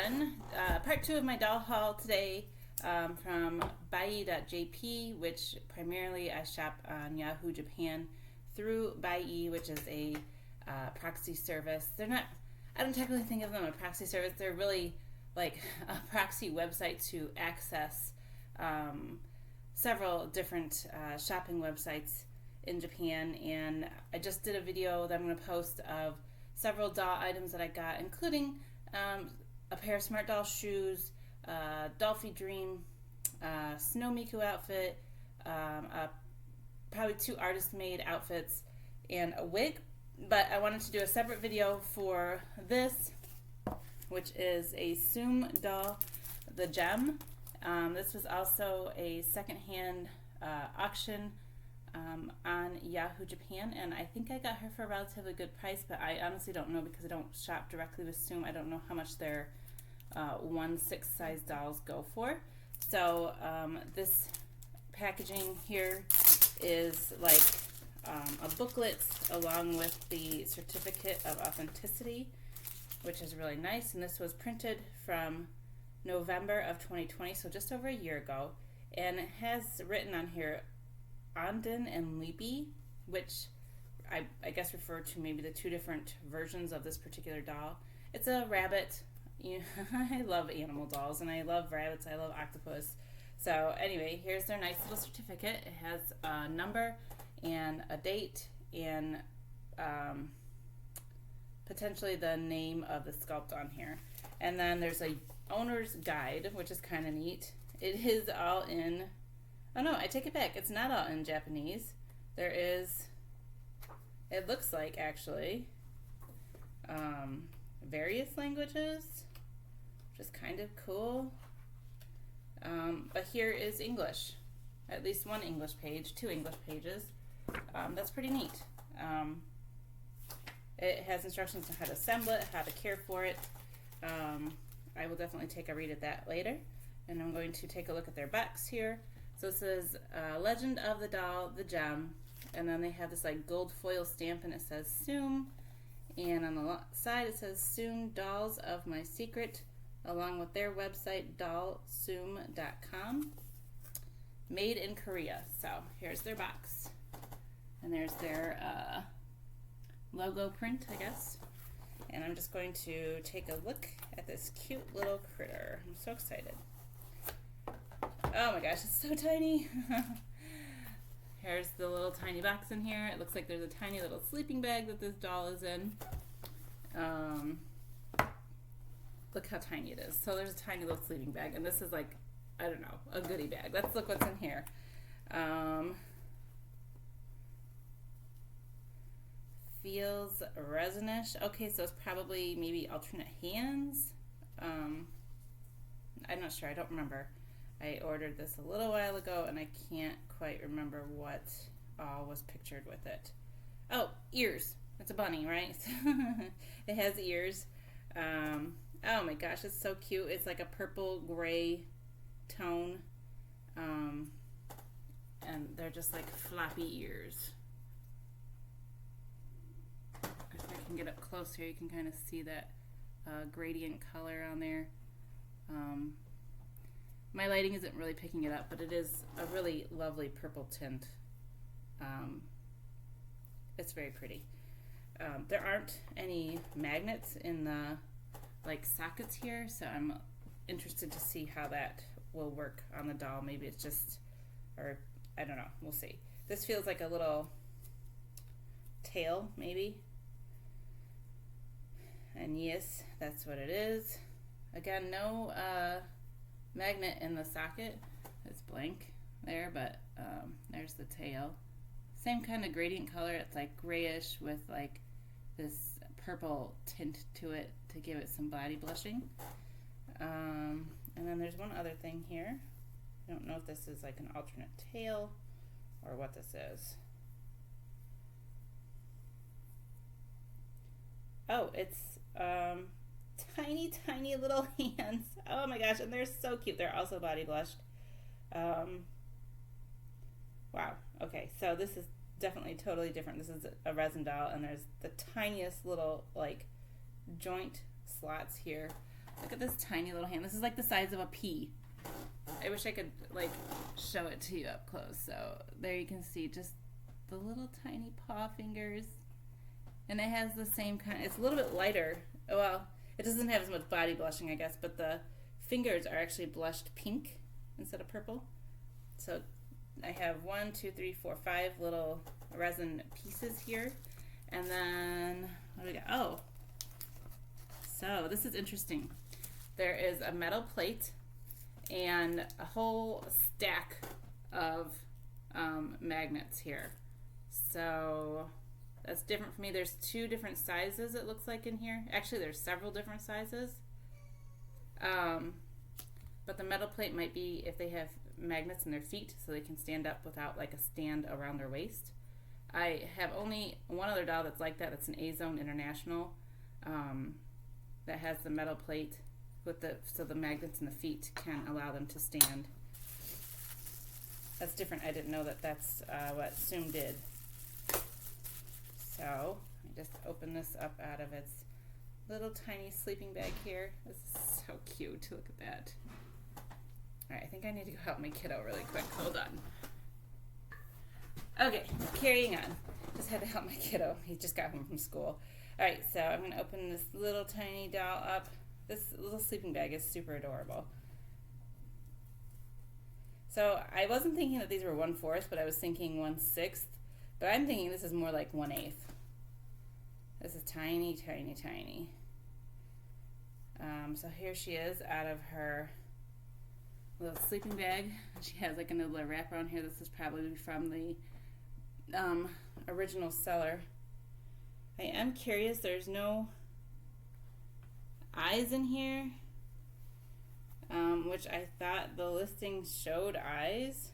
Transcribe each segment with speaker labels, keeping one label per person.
Speaker 1: everyone. Part 2 of my doll haul today from BJD, which primarily I shop on Yahoo Japan through BJD, which is a proxy service. They're not, I don't technically think of them a proxy service. They're really like a proxy website to access several different shopping websites in Japan. And I just did a video that I'm going to post of several doll items that I got, including a pair of Smart Doll shoes, Dolphy Dream, Snow Miku outfit, probably 2 artist-made outfits, and a wig. But I wanted to do a separate video for this, which is a Soom The Gem. This was also a secondhand auction on Yahoo Japan, and I think I got her for a relatively good price, but I honestly don't know because I don't shop directly with Soom. I don't know how much their 1/6 size dolls go for. So this packaging here is like a booklet along with the certificate of authenticity, which is really nice. And this was printed from November of 2020, so just over a year ago. And it has written on here Soom and Leepy, which I guess refer to maybe the 2 different versions of this particular doll. It's a rabbit. I love animal dolls, and I love rabbits. I love octopus. So anyway, here's their nice little certificate. It has a number and a date and potentially the name of the sculpt on here. And then there's a owner's guide, which is kind of neat. It is all in, oh no, I take it back. It's not all in Japanese. There is, it looks like actually, various languages, which is kind of cool. But here is English, at least 1 English page, 2 English pages. That's pretty neat. It has instructions on how to assemble it, how to care for it. I will definitely take a read at that later. And I'm going to take a look at their box here. So this is Legend of the Doll, the Gem. And then they have this like gold foil stamp, and it says Soom. And on the side it says Soom Dolls of My Secret, along with their website, dollsoom.com. Made in Korea. So here's their box. And there's their logo print, I guess. And I'm just going to take a look at this cute little critter. I'm so excited. Oh my gosh, it's so tiny. Here's the little tiny box in here. It looks like there's a tiny little sleeping bag that this doll is in. Look how tiny it is. So there's a tiny little sleeping bag, and this is like, I don't know, a goodie bag. Let's look what's in here. Feels resinish. Okay, so it's probably maybe alternate hands. I'm not sure. I don't remember. I ordered this a little while ago, and I can't quite remember what all was pictured with it. Oh, ears. It's a bunny, right? It has ears. Oh my gosh, it's so cute. It's like a purple gray tone. And they're just like floppy ears. If I can get up close here, you can kind of see that gradient color on there. My lighting isn't really picking it up, but it is a really lovely purple tint. It's very pretty. There aren't any magnets in the like sockets here, so I'm interested to see how that will work on the doll. Maybe it's just, or I don't know, we'll see. This feels like a little tail, maybe. And yes, that's what it is. Again, no magnet in the socket. It's blank there, but there's the tail. Same kind of gradient color. It's like grayish with like this purple tint to it to give it some body blushing. And then there's one other thing here. I don't know if this is like an alternate tail or what this is. Oh, it's tiny little hands. Oh my gosh, and they're so cute. They're also body blushed. Wow. Okay, so this is definitely totally different. This is a resin doll, and there's the tiniest little like joint slots here. Look at this tiny little hand. This is like the size of a pea. I wish I could like show it to you up close. So there you can see just the little tiny paw fingers. And it has the same kind, it's a little bit lighter. Well, it doesn't have as much body blushing, I guess, but the fingers are actually blushed pink instead of purple. So I have 1, 2, 3, 4, 5 little resin pieces here. And then, what do we got? Oh, so this is interesting. There is a metal plate and a whole stack of magnets here. So that's different for me. There's 2 different sizes it looks like in here. Actually, there's several different sizes. But the metal plate might be if they have magnets in their feet so they can stand up without like a stand around their waist. I have only one other doll that's like that. That's an A-Zone International that has the metal plate with so the magnets in the feet can allow them to stand. That's different. I didn't know that's what Soom did. So I just open this up out of its little tiny sleeping bag here. This is so cute. Look at that. All right, I think I need to go help my kiddo really quick. Hold on. Okay, carrying on. Just had to help my kiddo. He just got home from school. All right, so I'm going to open this little tiny doll up. This little sleeping bag is super adorable. So I wasn't thinking that these were 1/4, but I was thinking 1/6. But I'm thinking this is more like 1/8. This is tiny, tiny, tiny. So here she is out of her little sleeping bag. She has like another wrap around here. This is probably from the original seller. I am curious, there's no eyes in here, which I thought the listing showed eyes.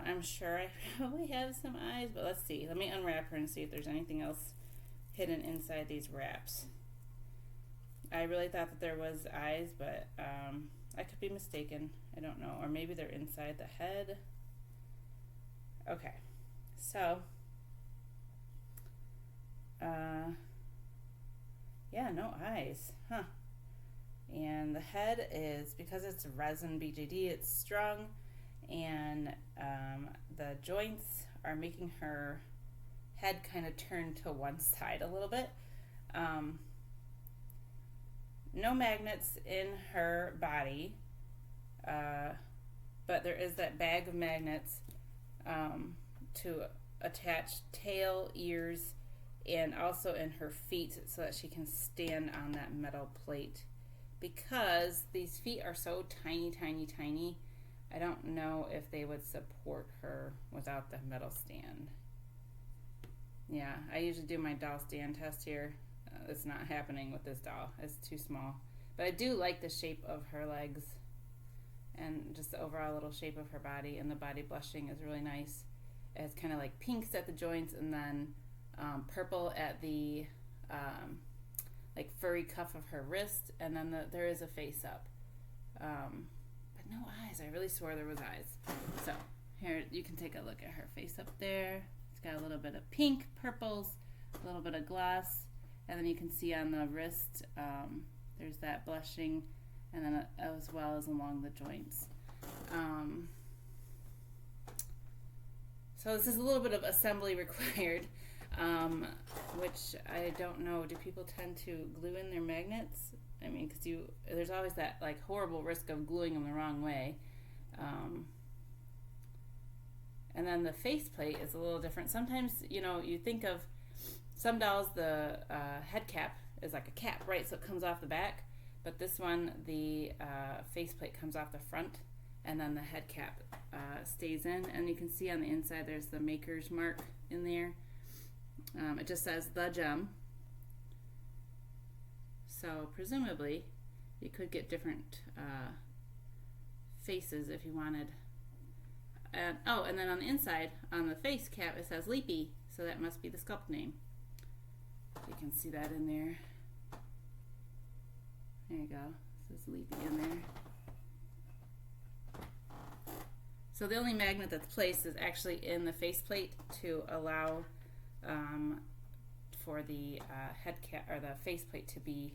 Speaker 1: I'm sure I probably have some eyes, but let's see. Let me unwrap her and see if there's anything else hidden inside these wraps. I really thought that there was eyes, but I could be mistaken. I don't know. Or maybe they're inside the head. Okay. So, yeah, no eyes. Huh. And the head is, because it's resin BJD, it's strong, and the joints are making her head kind of turn to one side a little bit. No magnets in her body, but there is that bag of magnets to attach tail, ears, and also in her feet so that she can stand on that metal plate. Because these feet are so tiny, tiny, tiny, I don't know if they would support her without the metal stand. Yeah, I usually do my doll stand test here. It's not happening with this doll. It's too small. But I do like the shape of her legs and just the overall little shape of her body, and the body blushing is really nice. It's kind of like pinks at the joints and then purple at the like furry cuff of her wrist, and then there is a face up. But no eyes. I really swore there was eyes. So here you can take a look at her face up there. It's got a little bit of pink, purples, a little bit of gloss. And then you can see on the wrist, there's that blushing, and then as well as along the joints. So this is a little bit of assembly required, which I don't know. Do people tend to glue in their magnets? I mean, because there's always that like horrible risk of gluing them the wrong way. And then the faceplate is a little different. Sometimes, you think of some dolls, the head cap is like a cap, right? So it comes off the back. But this one, the faceplate comes off the front, and then the head cap stays in. And you can see on the inside there's the maker's mark in there. It just says The Gem. So presumably you could get different faces if you wanted. And then on the inside, on the face cap, it says Leepy. So that must be the sculpt name. You can see that in there. There you go. It says Leepy in there. So the only magnet that's placed is actually in the faceplate to allow for the head cap or the faceplate to be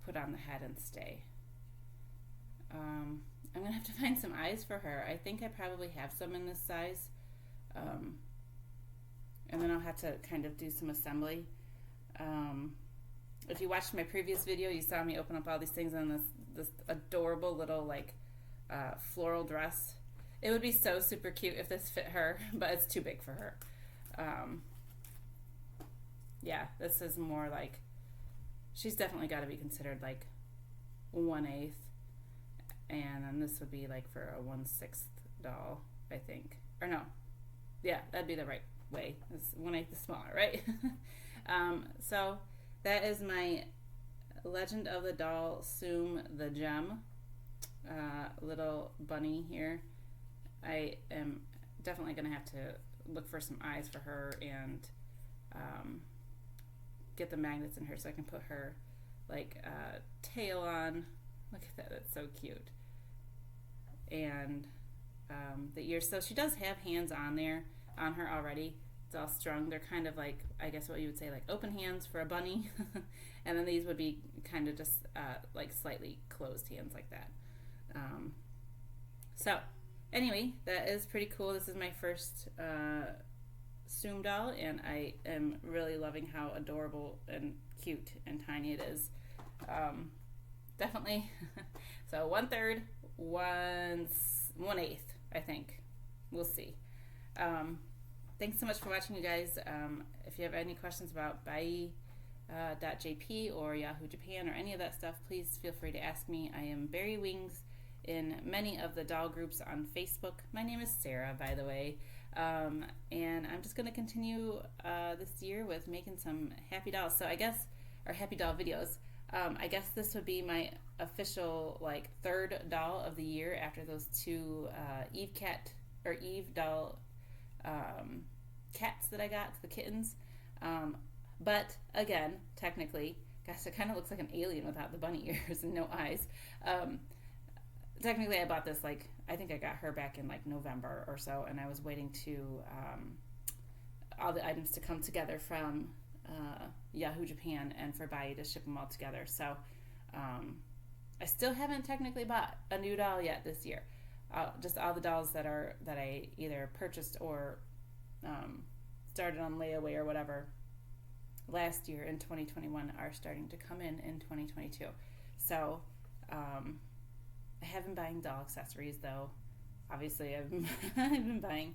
Speaker 1: put on the head and stay. I'm going to have to find some eyes for her. I think I probably have some in this size. And then I'll have to kind of do some assembly. If you watched my previous video, you saw me open up all these things on this adorable little like floral dress. It would be so super cute if this fit her, but it's too big for her. Yeah, this is more like, she's definitely got to be considered like 1/8, and then this would be like for a 1/6 doll, I think. Or no, yeah, that'd be the right way. It's 1/8 is smaller, right? So that is my Legend of the Doll Soom the Gem little bunny here. I am definitely going to have to look for some eyes for her and get the magnets in her so I can put her like tail on. Look at that, that's so cute. And the ears, so she does have hands on there on her already. It's all strung. They're kind of like, I guess what you would say, like open hands for a bunny. And then these would be kind of just like slightly closed hands like that. So anyway, that is pretty cool. This is my first Soom doll, and I am really loving how adorable and cute and tiny it is. Definitely. So 1/3, 1/8, I think. We'll see. Thanks so much for watching, you guys. If you have any questions about bai.jp or Yahoo Japan or any of that stuff, please feel free to ask me. I am Berry Wings in many of the doll groups on Facebook. My name is Sarah, by the way. And I'm just going to continue this year with making some happy dolls. So I guess, or happy doll videos. I guess this would be my official like 3rd doll of the year after those 2 Eve doll cats that I got, the kittens. But again, technically, gosh, it kind of looks like an alien without the bunny ears and no eyes. Technically, I bought this like, I think I got her back in like November or so, and I was waiting to all the items to come together from Yahoo Japan and for Bai to ship them all together. So I still haven't technically bought a new doll yet this year. Just all the dolls that I either purchased or started on layaway or whatever last year in 2021 are starting to come in 2022. So I have been buying doll accessories though. Obviously I've been buying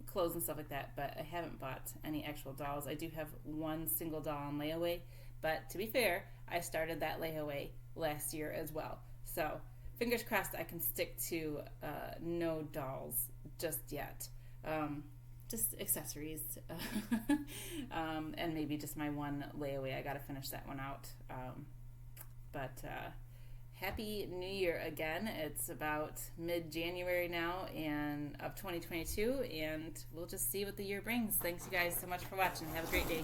Speaker 1: clothes and stuff like that, but I haven't bought any actual dolls. I do have one single doll on layaway, but to be fair, I started that layaway last year as well. So fingers crossed I can stick to no dolls just yet. Just accessories. And maybe just my one layaway. I gotta finish that one out. But Happy New Year again. It's about mid-January now and of 2022, and we'll just see what the year brings. Thanks you guys so much for watching. Have a great day.